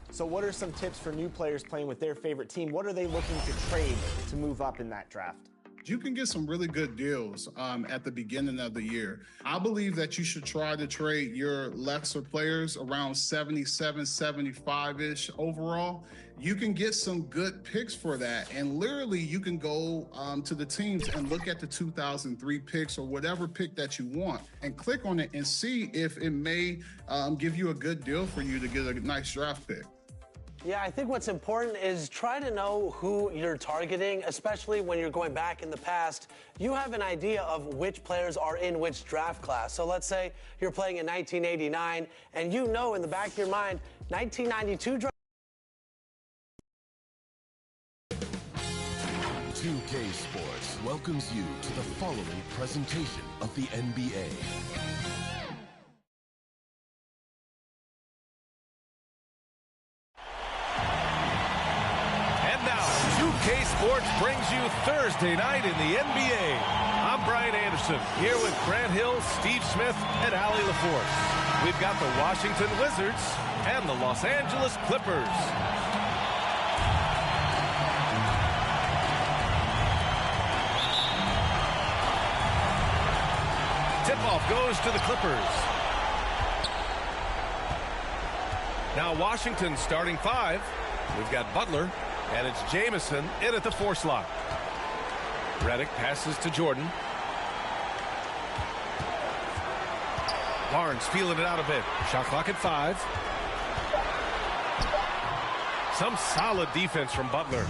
So what are some tips for new players playing with their favorite team? What are they looking to trade to move up in that draft? You can get some really good deals at the beginning of the year. I believe that you should try to trade your lesser players around 77, 75-ish overall. You can get some good picks for that. And literally you can go to the teams and look at the 2003 picks or whatever pick that you want and click on it and see if it may give you a good deal for you to get a nice draft pick. Yeah, I think what's important is try to know who you're targeting, especially when you're going back in the past. You have an idea of which players are in which draft class. So let's say you're playing in 1989, and you know in the back of your mind, 1992 draft. 2K Sports welcomes you to the following presentation of the NBA. Sports brings you Thursday night in the NBA. I'm Brian Anderson, here with Grant Hill, Steve Smith, and Allie LaForce. We've got the Washington Wizards and the Los Angeles Clippers. Tip-off goes to the Clippers. Now Washington starting five. We've got Butler. And it's Jamison in at the 4 slot. Redick passes to Jordan. Barnes feeling it out a bit. Shot clock at 5. Some solid defense from Butler.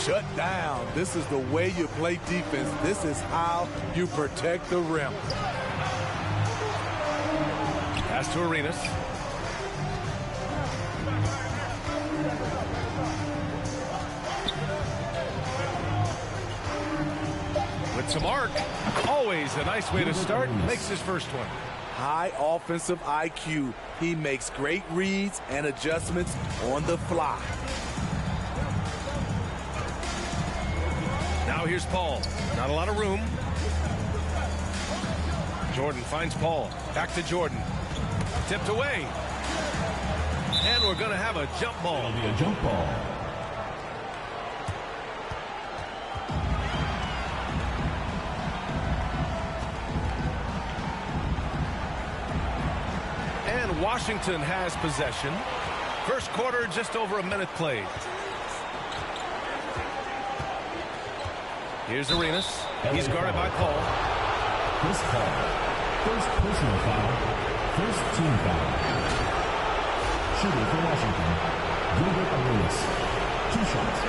Shut down. This is the way you play defense. This is how you protect the rim. Pass to Arenas. To Mark, always a nice way to start, makes his first one. High offensive IQ. He makes great reads and adjustments on the fly. Now here's Paul. Not a lot of room. Jordan finds Paul. Back to Jordan. Tipped away. And we're going to have a jump ball. It'll be a jump ball. Washington has possession. First quarter, just over a minute played. Here's Arenas. He's guarded by Paul. This foul. First personal foul. First team foul. Shooting for Washington. Gilbert Arenas. 2 shots.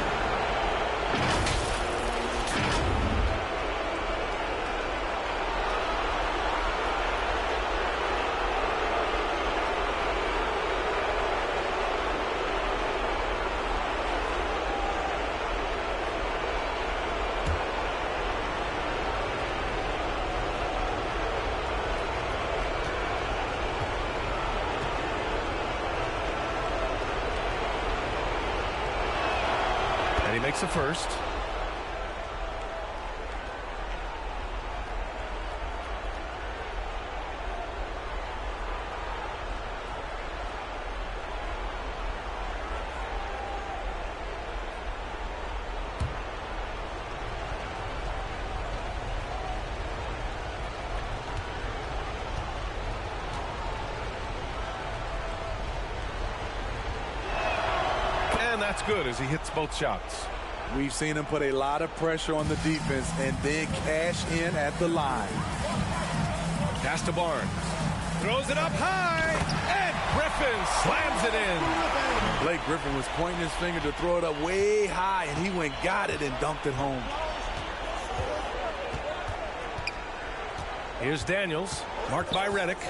Makes a first. And that's good as he hits both shots. We've seen him put a lot of pressure on the defense and then cash in at the line. Pass to Barnes. Throws it up high. And Griffin slams it in. Blake Griffin was pointing his finger to throw it up way high, and he went, got it, and dunked it home. Here's Daniels. Marked by Redick.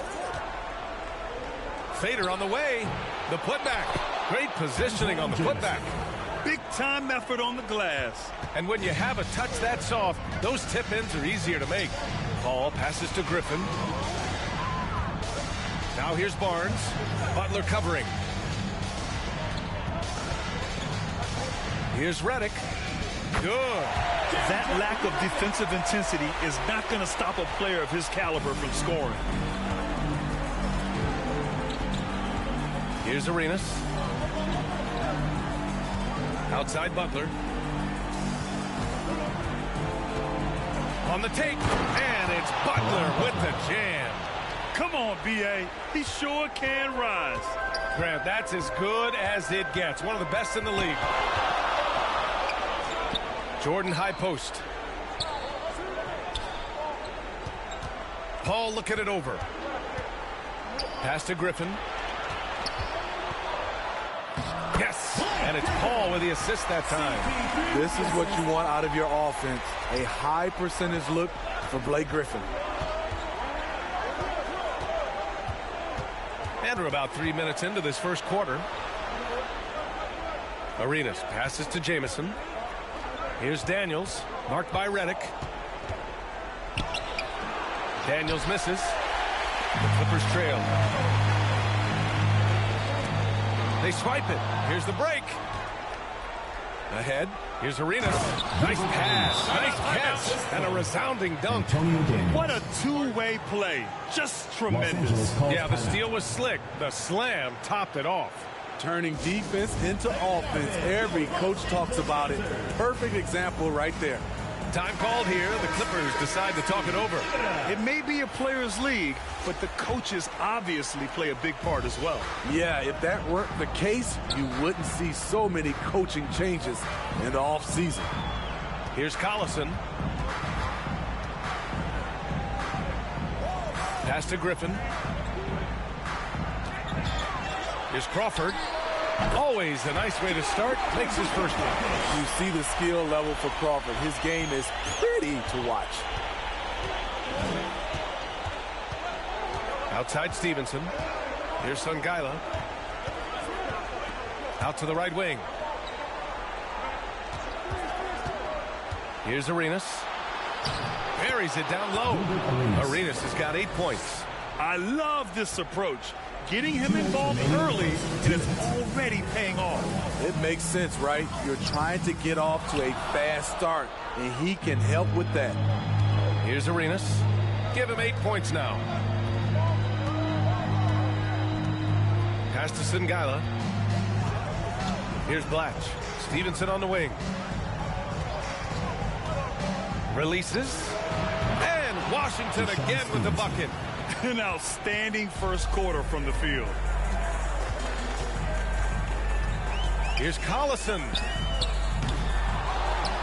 Fader on the way. The putback. Great positioning on the putback. Big-time effort on the glass. And when you have a touch that soft, those tip-ins are easier to make. Paul passes to Griffin. Now here's Barnes. Butler covering. Here's Redick. Good. That lack of defensive intensity is not going to stop a player of his caliber from scoring. Here's Arenas. Outside Butler. On the take, and it's Butler with the jam. Come on, B.A. He sure can rise. Grant, that's as good as it gets. One of the best in the league. Jordan high post. Paul looking it over. Pass to Griffin. Yes, and it's Paul with the assist that time. This is what you want out of your offense. A high percentage look for Blake Griffin. And we're about 3 minutes into this first quarter. Arenas passes to Jamison. Here's Daniels, marked by Redick. Daniels misses. The Clippers trail. They swipe it. Here's the break. Ahead. Here's Arenas. Nice pass. Nice catch. And a resounding dunk. What a two-way play. Just tremendous. Yeah, the steal was slick. The slam topped it off. Turning defense into offense. Every coach talks about it. Perfect example right there. Time called here. The Clippers decide to talk it over. It may be a players' league, but the coaches obviously play a big part as well. Yeah, if that weren't the case, you wouldn't see so many coaching changes in the offseason. Here's Collison. Pass to Griffin. Here's Crawford. Always a nice way to start. Makes his first one. You see the skill level for Crawford. His game is pretty to watch. Outside Stevenson. Here's Sungila. Out to the right wing. Here's Arenas. Buries it down low. Arenas has got 8 points. I love this approach. Getting him involved early, and it's already paying off. It makes sense, right? You're trying to get off to a fast start, and he can help with that. Here's Arenas. Give him 8 points now. Pass to Sungila. Here's Blatch. Stevenson on the wing. Releases. And Washington again with the bucket. An outstanding first quarter from the field. Here's Collison.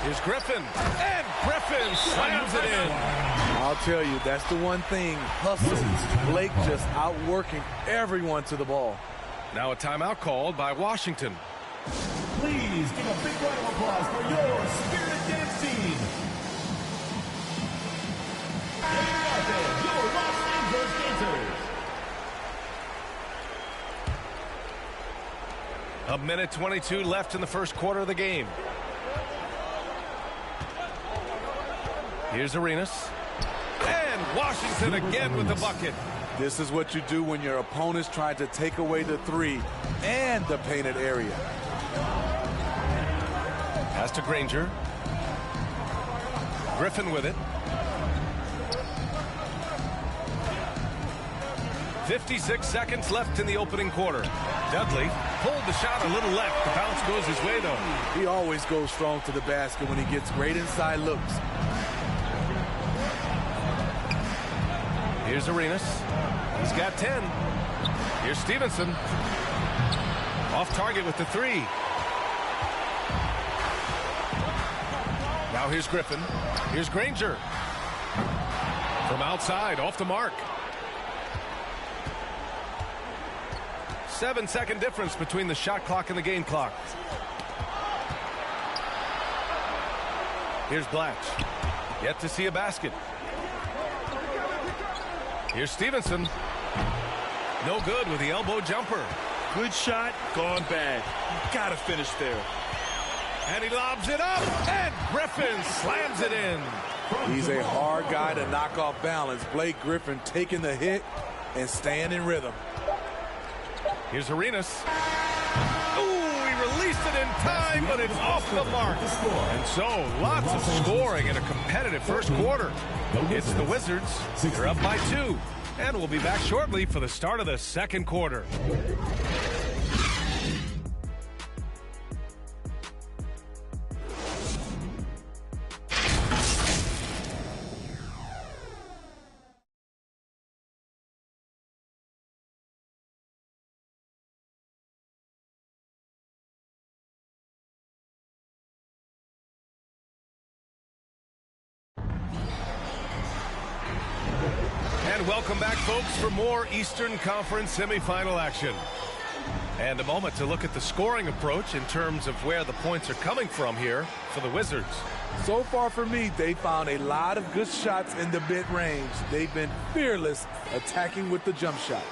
Here's Griffin. And Griffin slams it in. I'll tell you, that's the one thing. Hustle. Blake just outworking everyone to the ball. Now a timeout called by Washington. Please give a big round of applause for your Spirit Dance team. Your Los Angeles Dancers. A minute 22 left in the first quarter of the game. Here's Arenas. And Washington again with the bucket. This is what you do when your opponent's trying to take away the three and the painted area. Pass to Granger. Griffin with it. 56 seconds left in the opening quarter. Dudley pulled the shot a little left. The bounce goes his way, though. He always goes strong to the basket when he gets great inside looks. Here's Arenas. He's got 10. Here's Stevenson. Off target with the three. Now here's Griffin. Here's Granger. From outside, off the mark. 7-second difference between the shot clock and the game clock. Here's Blatch. Yet to see a basket. Here's Stevenson. No good with the elbow jumper. Good shot, gone bad. Gotta finish there. And he lobs it up, and Griffin slams it in. He's a hard guy to knock off balance. Blake Griffin taking the hit and staying in rhythm. Here's Arenas. Ooh, he released it in time, but it's off the mark. And so, lots of scoring in a competitive first quarter. It's the Wizards. They're up by 2. And we'll be back shortly for the start of the second quarter. And welcome back, folks, for more Eastern Conference semifinal action. And a moment to look at the scoring approach in terms of where the points are coming from here for the Wizards. So far for me, they found a lot of good shots in the mid-range. They've been fearless attacking with the jump shot.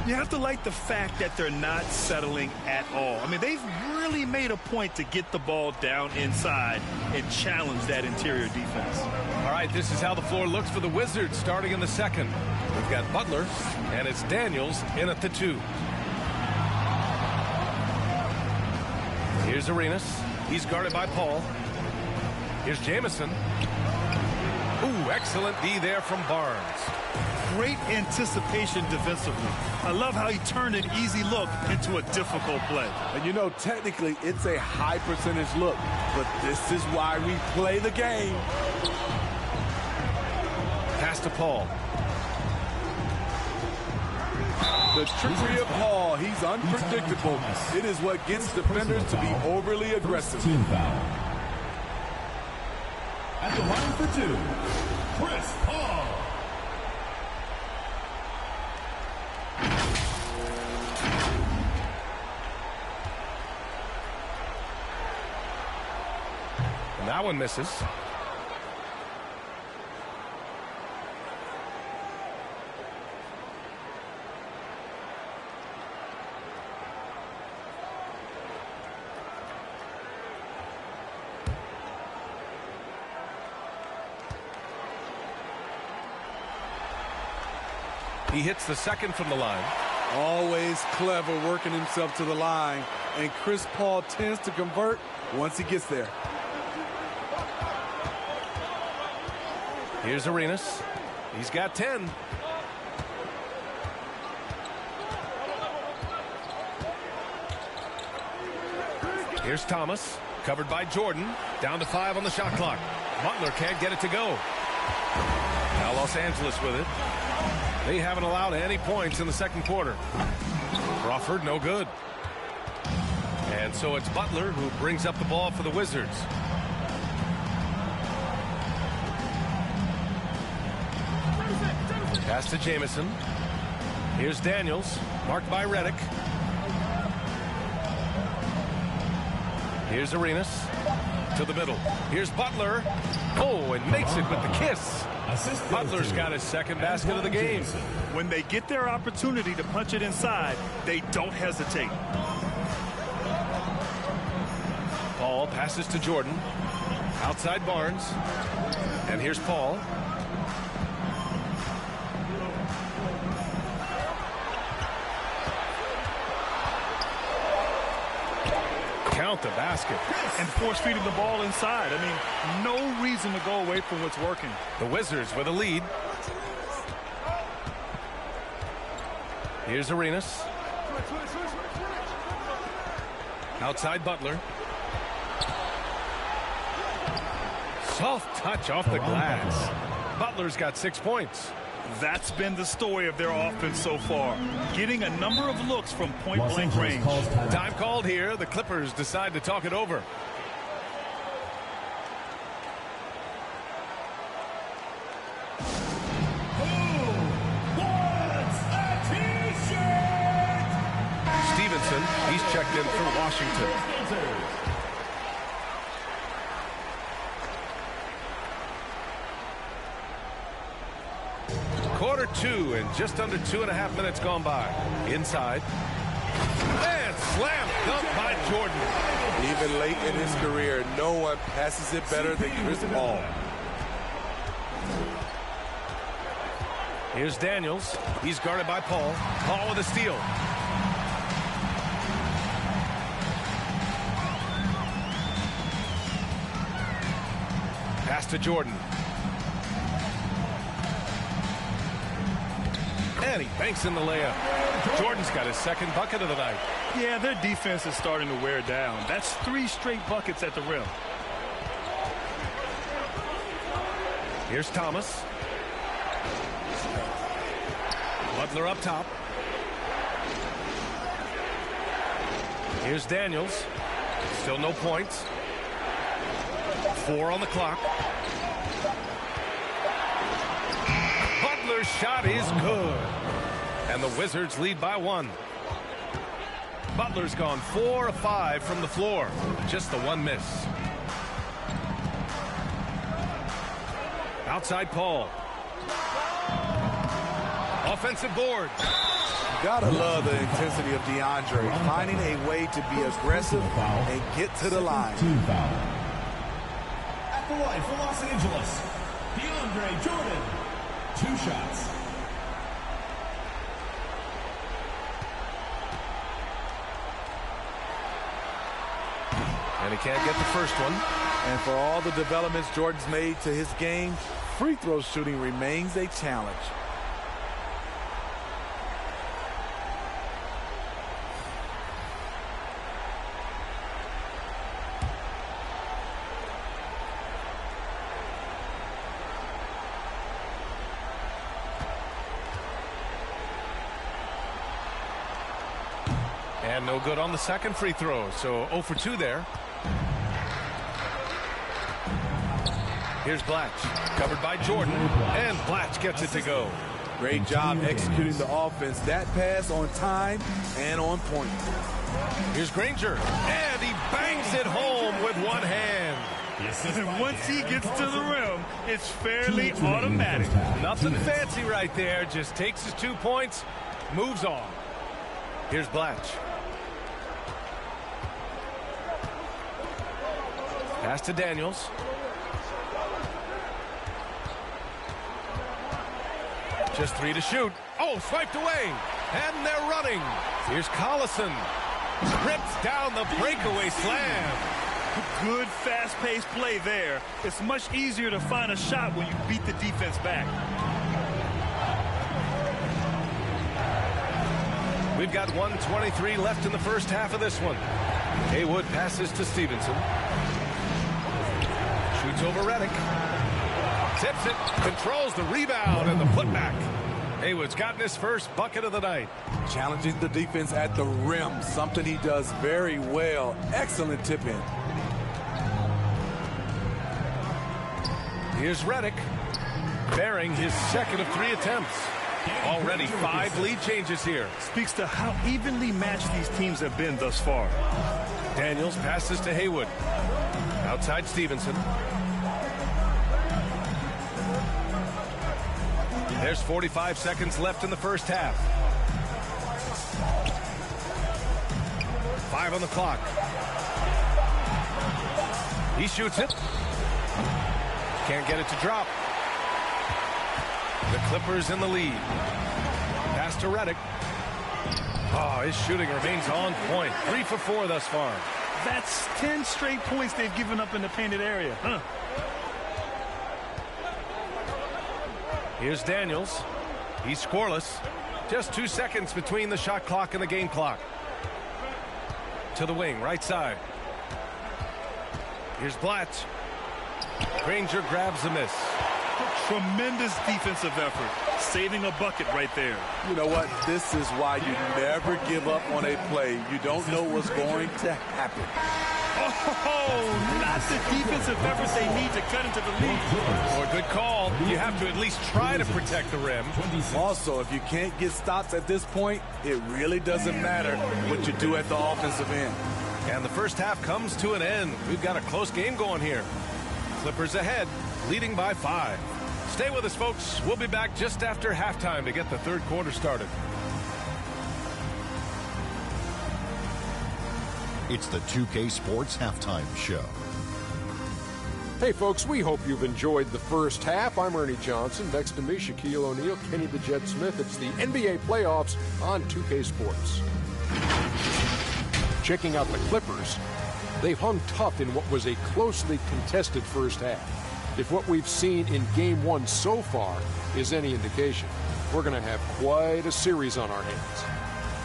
You have to like the fact that they're not settling at all. I mean, they've really made a point to get the ball down inside and challenge that interior defense. All right, this is how the floor looks for the Wizards starting in the second. We've got Butler, and it's Daniels in at the 2. Here's Arenas. He's guarded by Paul. Here's Jamison. Ooh, excellent D there from Barnes. Great anticipation defensively. I love how he turned an easy look into a difficult play. And you know, technically, it's a high percentage look, but this is why we play the game. Pass to Paul. The trickery of Paul, he's unpredictable. It is what gets defenders to be overly aggressive. Team foul. At the line for 2, Chris Paul. And that one misses. He hits the second from the line. Always clever working himself to the line, and Chris Paul tends to convert once he gets there. Here's Arenas. He's got 10. Here's Thomas, covered by Jordan. Down to 5 on the shot clock. Butler can't get it to go. Now Los Angeles with it. They haven't allowed any points in the second quarter. Crawford, no good. And so it's Butler who brings up the ball for the Wizards. Pass to Jamison. Here's Daniels, marked by Redick. Here's Arenas to the middle. Here's Butler. Oh, and makes it with the kiss. Butler's got his second basket of the game. When they get their opportunity to punch it inside, they don't hesitate. Paul passes to Jordan. Outside Barnes. And here's Paul. Count the basket. And force-feeding the ball inside. I mean, no reason to go away from what's working. The Wizards with a lead. Here's Arenas. Outside Butler. Soft touch off the glass. Butler's got 6 points. That's been the story of their offense so far. Getting a number of looks from point-blank range. Time called here. The Clippers decide to talk it over. Stevenson, he's checked in for Washington. Quarter 2 and just under 2.5 minutes gone by. Inside. And slam dunk by Jordan. Even late in his career, no one passes it better than Chris Paul. Here's Daniels. He's guarded by Paul. Paul with a steal. Pass to Jordan. And he banks in the layup. Jordan's got his second bucket of the night. Yeah, their defense is starting to wear down. That's 3 straight buckets at the rim. Here's Thomas. Butler up top. Here's Daniels. Still no points. 4 on the clock. Butler's shot is good. And the Wizards lead by 1. Butler's gone 4 of 5 from the floor. Just the one miss. Outside Paul. Offensive board. Gotta love the intensity of DeAndre, finding a way to be aggressive and get to the line. At the line for Los Angeles, DeAndre Jordan. 2 shots. And he can't get the first one. And for all the developments Jordan's made to his game, free throw shooting remains a challenge. And no good on the second free throw, so 0 for 2 there. Here's Blatch, covered by Jordan, and Blatch gets it to go. Great job executing the offense. That pass on time and on point. Here's Granger, and he bangs it home with one hand. And once he gets to the rim, it's fairly automatic. Nothing fancy right there, just takes his 2 points, moves on. Here's Blatch. Pass to Daniels. Just 3 to shoot. Oh, swiped away. And they're running. Here's Collison. Rips down the breakaway slam. Good fast-paced play there. It's much easier to find a shot when you beat the defense back. We've got 1:23 left in the first half of this one. Haywood passes to Stevenson. Shoots over Redick. Tips it, controls the rebound and the putback. Haywood's gotten his first bucket of the night. Challenging the defense at the rim, something he does very well. Excellent tip in. Here's Redick, bearing his second of 3 attempts. Already 5 lead changes here. Speaks to how evenly matched these teams have been thus far. Daniels passes to Haywood. Outside Stevenson. There's 45 seconds left in the first half. 5 on the clock. He shoots it. Can't get it to drop. The Clippers in the lead. Pass to Redick. Oh, his shooting remains on point. 3 for 4 thus far. That's 10 straight points they've given up in the painted area. Here's Daniels. He's scoreless. Just 2 seconds between the shot clock and the game clock. To the wing, right side. Here's Blatch. Granger grabs the miss. Tremendous defensive effort. Saving a bucket right there. You know what? This is why you never give up on a play. You don't know what's going to happen. Oh, not the defensive effort they need to cut into the lead. Or good call. You have to at least try to protect the rim. Also, if you can't get stops at this point, it really doesn't matter what you do at the offensive end. And the first half comes to an end. We've got a close game going here. Clippers ahead, leading by 5. Stay with us, folks. We'll be back just after halftime to get the third quarter started. It's the 2K Sports Halftime Show. Hey, folks, we hope you've enjoyed the first half. I'm Ernie Johnson. Next to me, Shaquille O'Neal, Kenny the Jet Smith. It's the NBA playoffs on 2K Sports. Checking out the Clippers, they've hung tough in what was a closely contested first half. If what we've seen in Game 1 so far is any indication, we're going to have quite a series on our hands.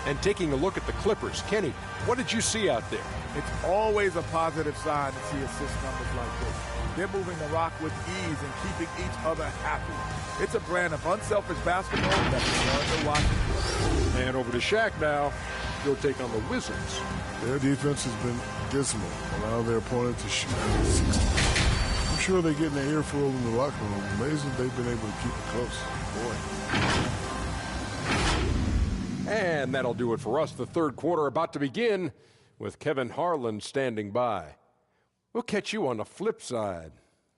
And taking a look at the Clippers, Kenny, what did you see out there? It's always a positive sign to see assist numbers like this. They're moving the rock with ease and keeping each other happy. It's a brand of unselfish basketball that's fun to watch. And over to Shaq now. He'll take on the Wizards. Their defense has been dismal, allowing their opponent to shoot 60. sure they're getting their earful in the locker room. Amazing they've been able to keep it close. Boy. And that'll do it for us. The third quarter about to begin with Kevin Harlan standing by. We'll catch you on the flip side.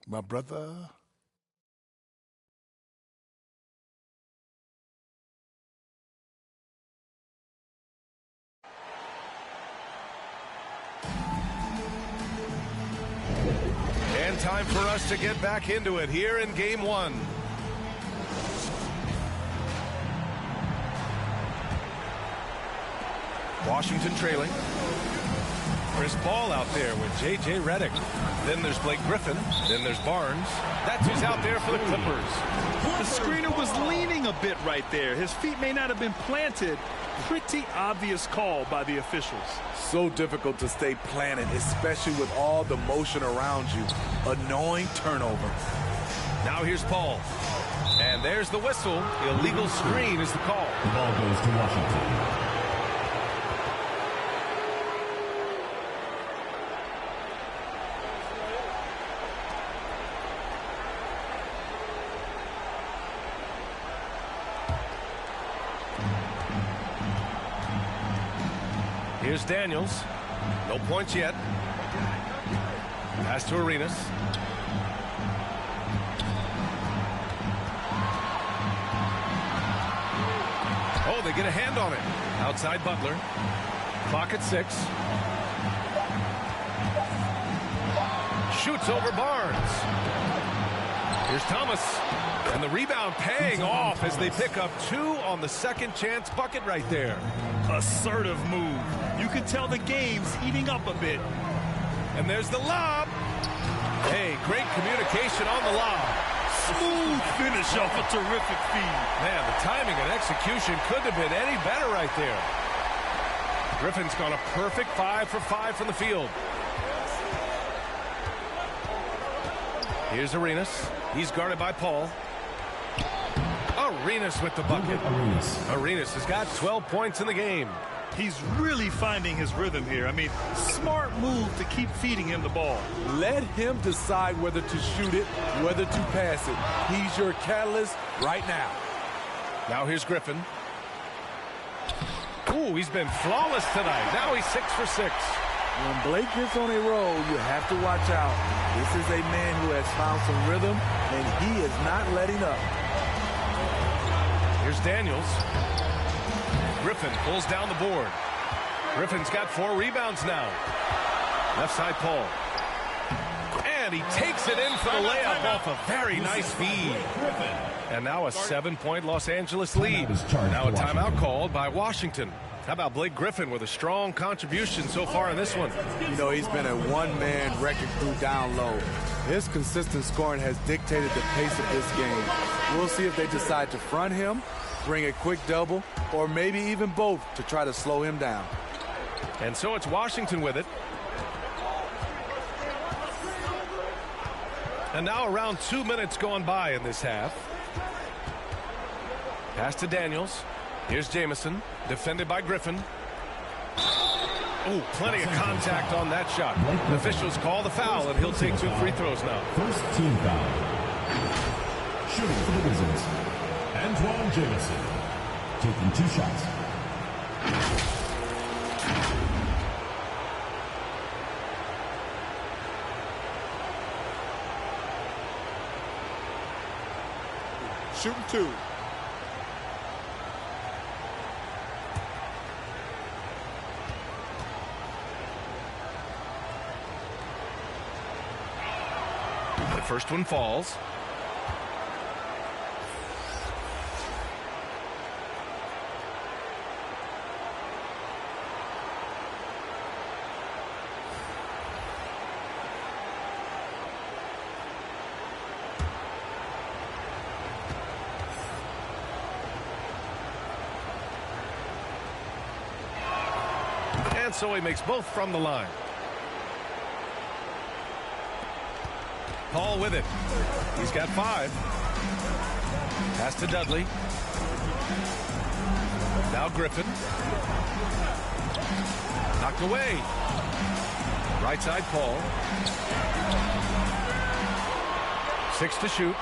My brother. And time for us to get back into it here in game one. Washington trailing. Chris Paul out there with J.J. Redick. Then there's Blake Griffin. Then there's Barnes. That's who's out there for the Clippers. The screener was leaning a bit right there. His feet may not have been planted. Pretty obvious call by the officials. So difficult to stay planted, especially with all the motion around you. Annoying turnover. Now here's Paul. And there's the whistle. Illegal screen is the call. The ball goes to Washington. Here's Daniels. No points yet. Pass to Arenas. Oh, they get a hand on it. Outside Butler. Clock at 6. Shoots over Barnes. Here's Thomas. And the rebound paying off as they pick up 2 on the second chance bucket right there. Assertive move. You can tell the game's heating up a bit. And there's the lob. Hey, great communication on the lob. Smooth finish off a terrific feed. Man, the timing and execution couldn't have been any better right there. Griffin's gone a perfect 5 for 5 from the field. Here's Arenas. He's guarded by Paul. Arenas with the bucket. Arenas has got 12 points in the game. He's really finding his rhythm here. I mean, smart move to keep feeding him the ball. Let him decide whether to shoot it, whether to pass it. He's your catalyst right now. Now here's Griffin. Ooh, he's been flawless tonight. Now he's 6 for 6. When Blake gets on a roll, you have to watch out. This is a man who has found some rhythm, and he is not letting up. Here's Daniels. Griffin pulls down the board. Griffin's got 4 rebounds now. Left side Paul. And he takes it in for the layup off a very nice feed. And now a 7-point Los Angeles lead. Now a timeout called by Washington. How about Blake Griffin with a strong contribution so far in this one? You know, he's been a one-man wrecking crew down low. His consistent scoring has dictated the pace of this game. We'll see if they decide to front him, bring a quick double, or maybe even both to try to slow him down. And so it's Washington with it. And now around 2 minutes gone by in this half. Pass to Daniels. Here's Jamison, defended by Griffin. Ooh, plenty of contact on that shot. The officials call the foul, and he'll take 2 free throws now. First team foul. Shooting for the Wizards, Antoine Jamison, taking 2 shots. Shooting 2. The first one falls. And so he makes both from the line. Paul with it. He's got 5. Pass to Dudley. Now Griffin. Knocked away. Right side Paul. 6 to shoot.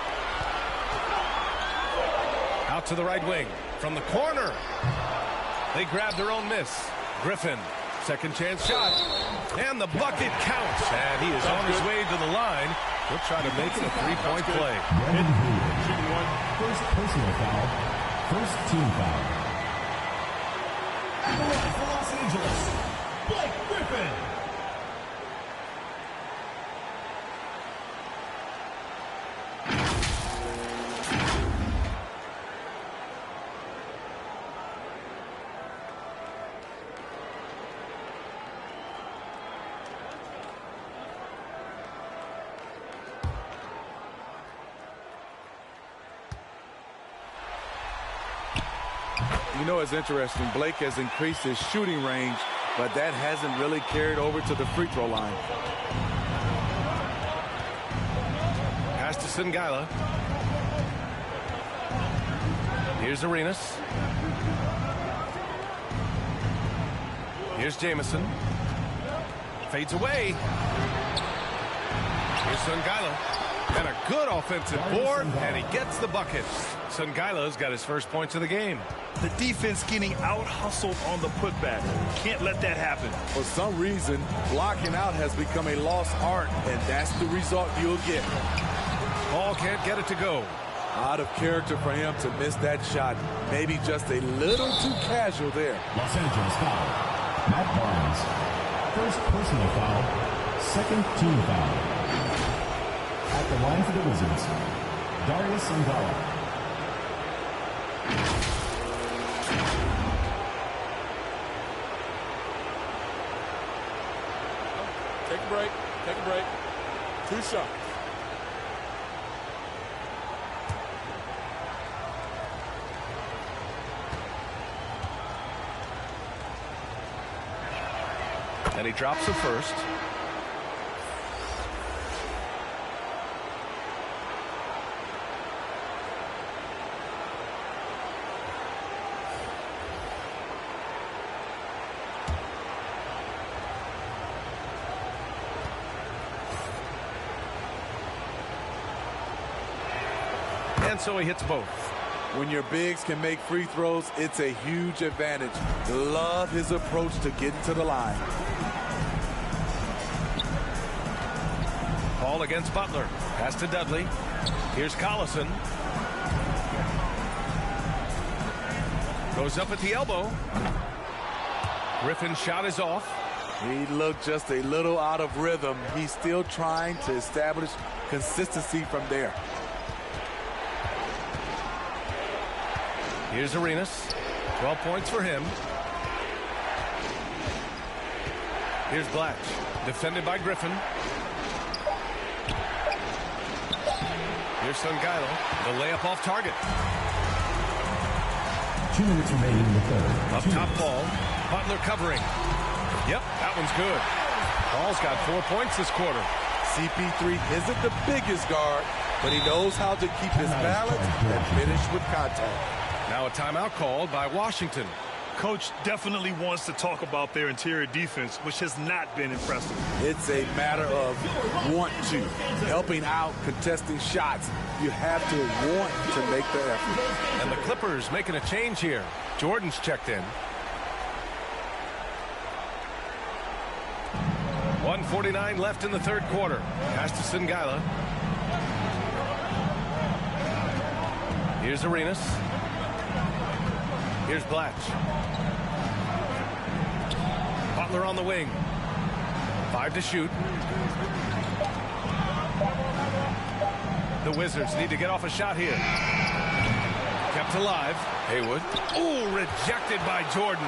Out to the right wing. From the corner. They grab their own miss. Griffin, second chance shot. And the bucket counts. And he is on his way to the line. He'll try to make it a three-point play. First personal foul. First team foul. And the line for Los Angeles, Blake Griffin. You know, it's interesting. Blake has increased his shooting range, but that hasn't really carried over to the free throw line. Pass to Singila. Here's Arenas. Here's Jamison. Fades away. Here's Singila. And a good offensive board, and he gets the bucket. Sungila's got his first points of the game. The defense getting out-hustled on the putback. Can't let that happen. For some reason, blocking out has become a lost art, and that's the result you'll get. Ball can't get it to go. Out of character for him to miss that shot. Maybe just a little too casual there. Los Angeles foul. Matt Barnes. First personal foul. Second team foul. At the line for the Wizards, Darius Sangala. Take a break. Take a break. 2 shots. And he drops the first. And so he hits both. When your bigs can make free throws, it's a huge advantage. Love his approach to getting to the line. Paul against Butler. Pass to Dudley. Here's Collison. Goes up at the elbow. Griffin's shot is off. He looked just a little out of rhythm. He's still trying to establish consistency from there. Here's Arenas. 12 points for him. Here's Blatch. Defended by Griffin. Here's Sungilo. The layup off target. 2 minutes remaining in the third. Up top Paul. Butler covering. Yep, that one's good. Paul's got 4 points this quarter. CP3 isn't the biggest guard, but he knows how to keep his balance and finish with contact. Now a timeout called by Washington. Coach definitely wants to talk about their interior defense, which has not been impressive. It's a matter of want to. Helping out, contesting shots. You have to want to make the effort. And the Clippers making a change here. Jordan's checked in. 1:49 left in the third quarter. Pass to Singila. Here's Arenas. Here's Blatch. Butler on the wing. 5 to shoot. The Wizards need to get off a shot here. Kept alive. Haywood. Ooh, rejected by Jordan.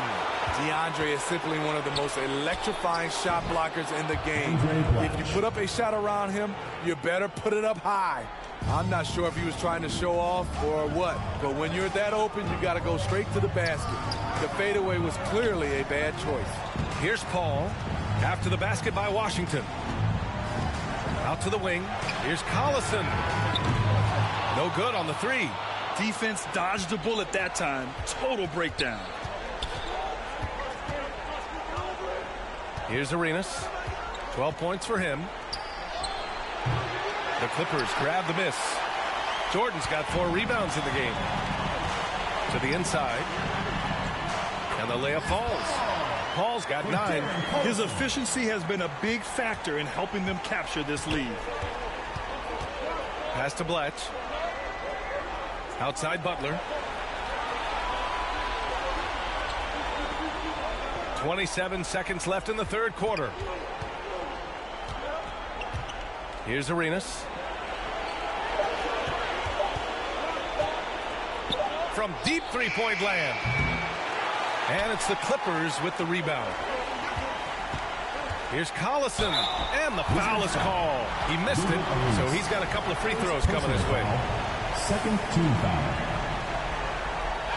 DeAndre is simply one of the most electrifying shot blockers in the game. If you put up a shot around him, you better put it up high. I'm not sure if he was trying to show off or what, but when you're that open, you got to go straight to the basket. The fadeaway was clearly a bad choice. Here's Paul after the basket by Washington. Out to the wing. Here's Collison. No good on the three. Defense dodged the bullet that time. Total breakdown. Here's Arenas. 12 points for him. The Clippers grab the miss. Jordan's got 4 rebounds in the game. To the inside. And the layup falls. Paul's got 9. His efficiency has been a big factor in helping them capture this lead. Pass to Bletch. Outside Butler. 27 seconds left in the third quarter. Here's Arenas. From deep three-point land. And it's the Clippers with the rebound. Here's Collison, and the foul is called. He missed it, so he's got a couple of free throws coming his way. Second team foul.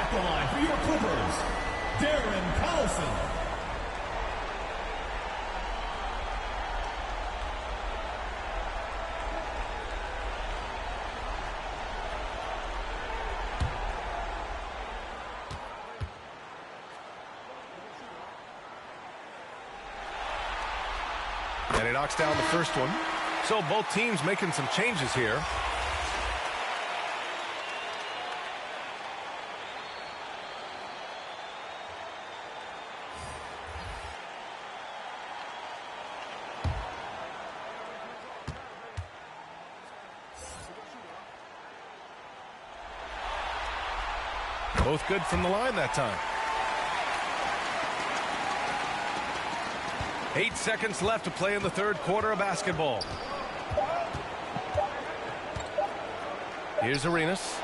At the line for your Clippers, Darren Collison. And he knocks down the first one. So both teams making some changes here. Both good from the line that time. 8 seconds left to play in the third quarter of basketball. Here's Arenas.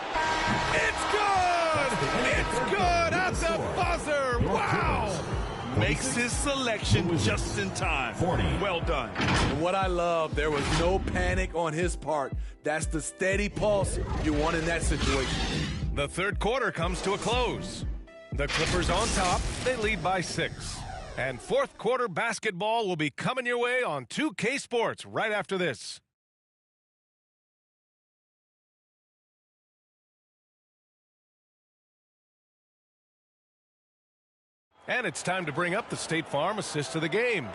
It's good! It's good at the buzzer! Wow! Makes his selection just in time. Well done. And what I love, there was no panic on his part. That's the steady pulse you want in that situation. The third quarter comes to a close. The Clippers on top. They lead by 6. And fourth quarter basketball will be coming your way on 2K Sports right after this. And it's time to bring up the State Farm assist of the game.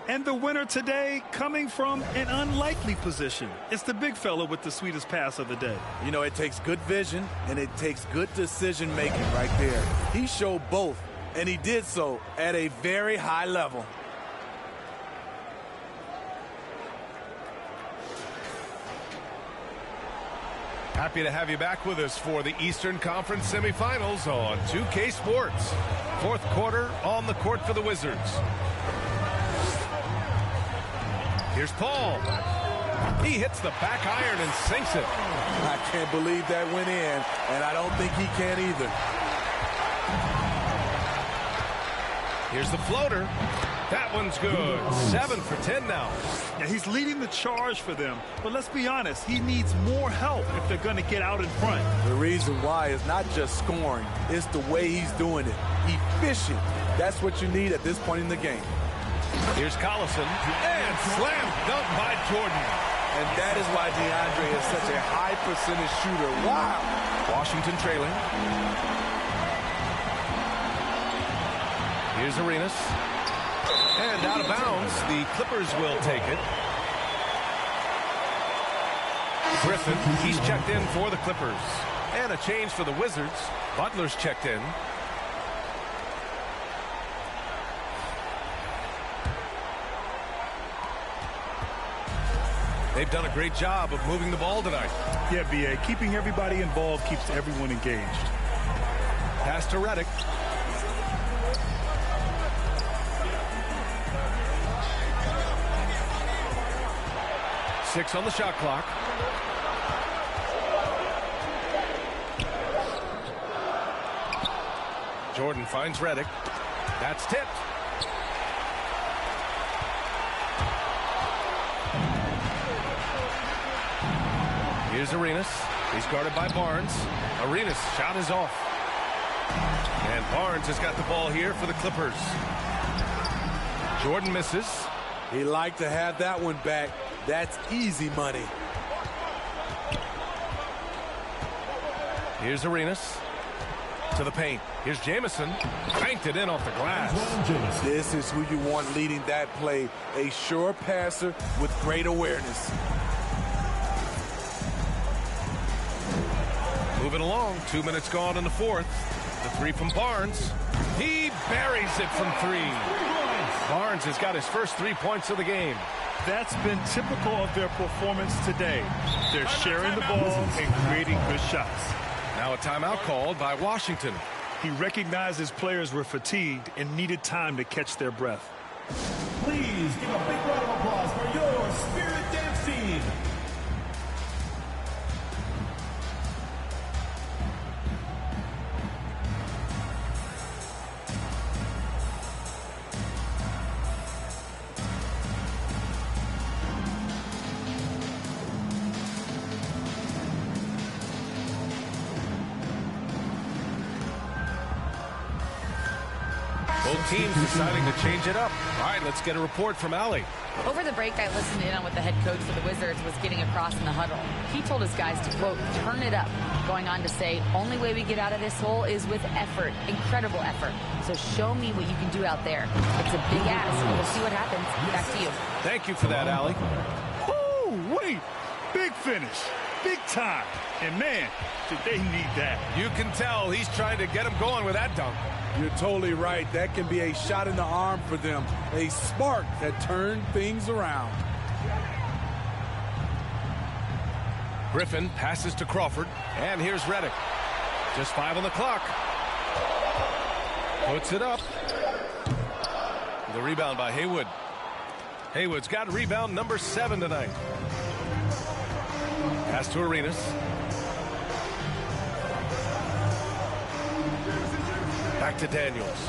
And the winner today coming from an unlikely position. It's the big fella with the sweetest pass of the day. You know, it takes good vision and it takes good decision making right there. He showed both. And he did so at a very high level. Happy to have you back with us for the Eastern Conference semifinals on 2K Sports. Fourth quarter on the court for the Wizards. Here's Paul. He hits the back iron and sinks it. I can't believe that went in, and I don't think he can either. Here's the floater. That one's good. 7 for 10 now. Yeah, he's leading the charge for them. But let's be honest, he needs more help if they're going to get out in front. The reason why is not just scoring. It's the way he's doing it. Efficient. That's what you need at this point in the game. Here's Collison. And slam dunk by Jordan. And that is why DeAndre is such a high percentage shooter. Wow. Washington trailing. Here's Arenas. And out of bounds, the Clippers will take it. Griffin, he's checked in for the Clippers. And a change for the Wizards. Butler's checked in. They've done a great job of moving the ball tonight. Yeah, B.A., keeping everybody involved keeps everyone engaged. Pass to Redick. Six on the shot clock. Jordan finds Redick. That's tipped. Here's Arenas. He's guarded by Barnes. Arenas' shot is off. And Barnes has got the ball here for the Clippers. Jordan misses. He'd like to have that one back. That's easy money. Here's Arenas. To the paint. Here's Jamison. Banked it in off the glass. This is who you want leading that play. A sure passer with great awareness. Moving along, 2 minutes gone in the fourth. The three from Barnes. He buries it from three. Barnes has got his first 3 points of the game. That's been typical of their performance today. They're sharing the ball and creating good shots. Now a timeout called by Washington. He recognized his players were fatigued and needed time to catch their breath. Please give a big round of applause for your Spirit Dance team. Both teams deciding to change it up. All right, let's get a report from Allie. Over the break, I listened in on what the head coach for the Wizards was getting across in the huddle. He told his guys to, quote, turn it up, going on to say, only way we get out of this hole is with effort, incredible effort. So show me what you can do out there. It's a big ask. We'll see what happens. Back to you. Thank you for that, Allie. Oh, wait. Big finish. Big time. And, man, did they need that. You can tell he's trying to get him going with that dunk. You're totally right. That can be a shot in the arm for them. A spark that turned things around. Griffin passes to Crawford. And here's Redick. Just 5 on the clock. Puts it up. The rebound by Haywood. Haywood's got rebound number 7 tonight. Pass to Arenas. Back to Daniels.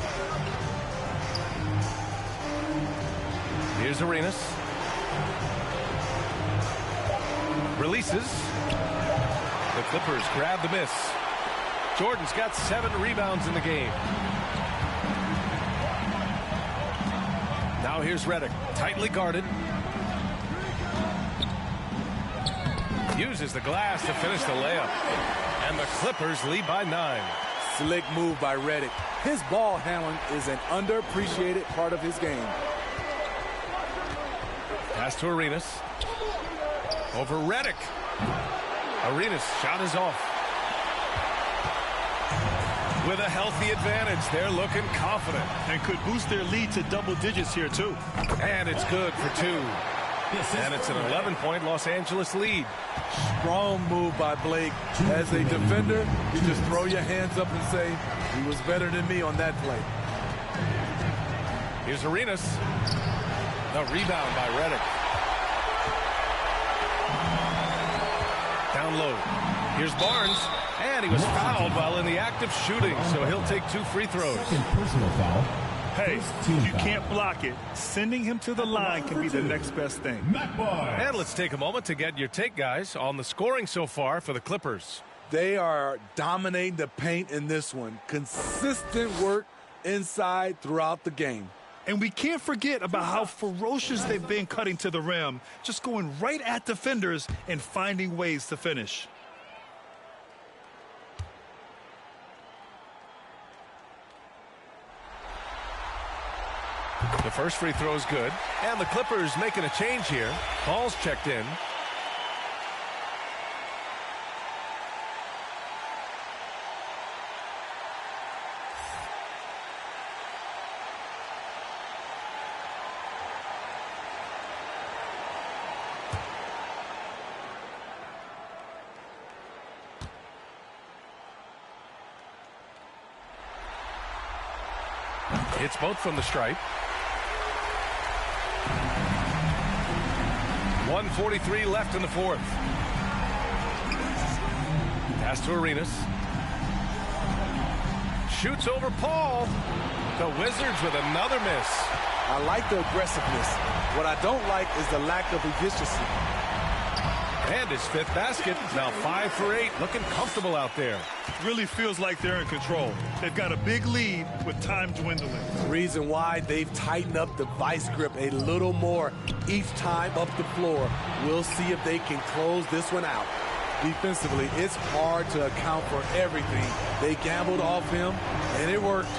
Here's Arenas. Releases. The Clippers grab the miss. Jordan's got 7 rebounds in the game. Now here's Redick. Tightly guarded. Uses the glass to finish the layup. And the Clippers lead by 9. Slick move by Redick. His ball handling is an underappreciated part of his game. Pass to Arenas. Over Redick. Arenas' shot is off. With a healthy advantage, they're looking confident. And could boost their lead to double digits here, too. And it's good for 2. And it's an 11-point Los Angeles lead. Strong move by Blake. As a defender, you just throw your hands up and say, he was better than me on that play. Here's Arenas. The rebound by Redick. Down low. Here's Barnes. And he was fouled while in the act of shooting, so he'll take 2 free throws. Second personal foul. Hey, if you can't block it, sending him to the line can be the next best thing. And let's take a moment to get your take, guys, on the scoring so far for the Clippers. They are dominating the paint in this one. Consistent work inside throughout the game. And we can't forget about how ferocious they've been cutting to the rim, just going right at defenders and finding ways to finish. The first free throw is good. And the Clippers making a change here. Ball's checked in. It's both from the stripe. 1:43 left in the fourth. Pass to Arenas. Shoots over Paul. The Wizards with another miss. I like the aggressiveness. What I don't like is the lack of efficiency. And his 5th basket. Now 5 for 8. Looking comfortable out there. Really feels like they're in control. They've got a big lead with time dwindling. Reason why they've tightened up the vice grip a little more each time up the floor. We'll see if they can close this one out. Defensively, it's hard to account for everything. They gambled off him, and it worked.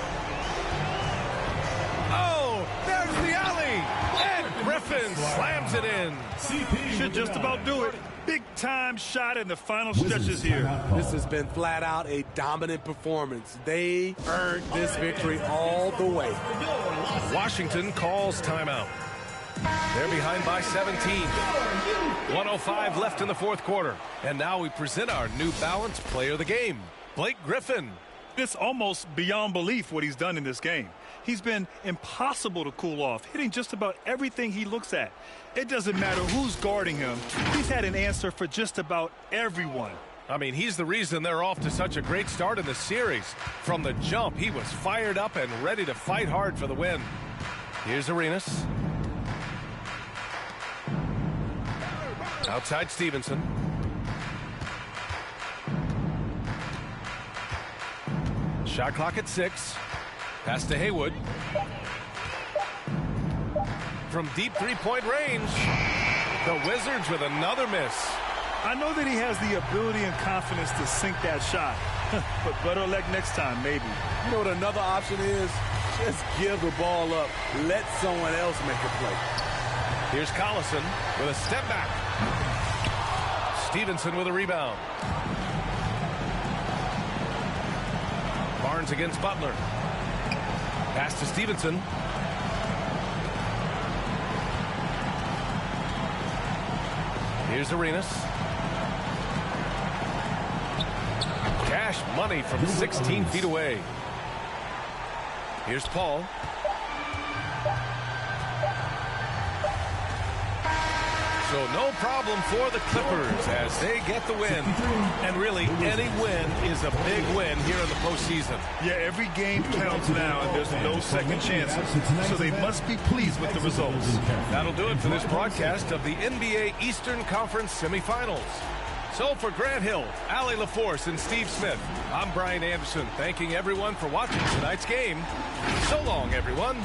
Oh, there's the alley. And Griffin slams it in. Should just about do it. big-time shot in the final stretches here. This has been flat out a dominant performance. They earned this victory all the way. Washington calls timeout. They're behind by 17. 1:05 left in the fourth quarter. And now we present our New Balance player of the game, Blake Griffin. It's almost beyond belief what he's done in this game. He's been impossible to cool off, hitting just about everything he looks at. It doesn't matter who's guarding him. He's had an answer for just about everyone. I mean, he's the reason they're off to such a great start in the series. From the jump, he was fired up and ready to fight hard for the win. Here's Arenas. Outside Stevenson. Shot clock at 6. Pass to Haywood. From deep three-point range. The Wizards with another miss. I know that he has the ability and confidence to sink that shot. But better luck next time, maybe. You know what another option is? Just give the ball up. Let someone else make a play. Here's Collison with a step back. Stevenson with a rebound. Barnes against Butler. Pass to Stevenson. Here's Arenas. Cash money from 16 feet away. Here's Paul. So no problem for the Clippers as they get the win. And really, any win is a big win here in the postseason. Yeah, every game counts now, and there's no second chances. So they must be pleased with the results. That'll do it for this broadcast of the NBA Eastern Conference semifinals. So for Grant Hill, Allie LaForce, and Steve Smith, I'm Brian Anderson, thanking everyone for watching tonight's game. So long, everyone.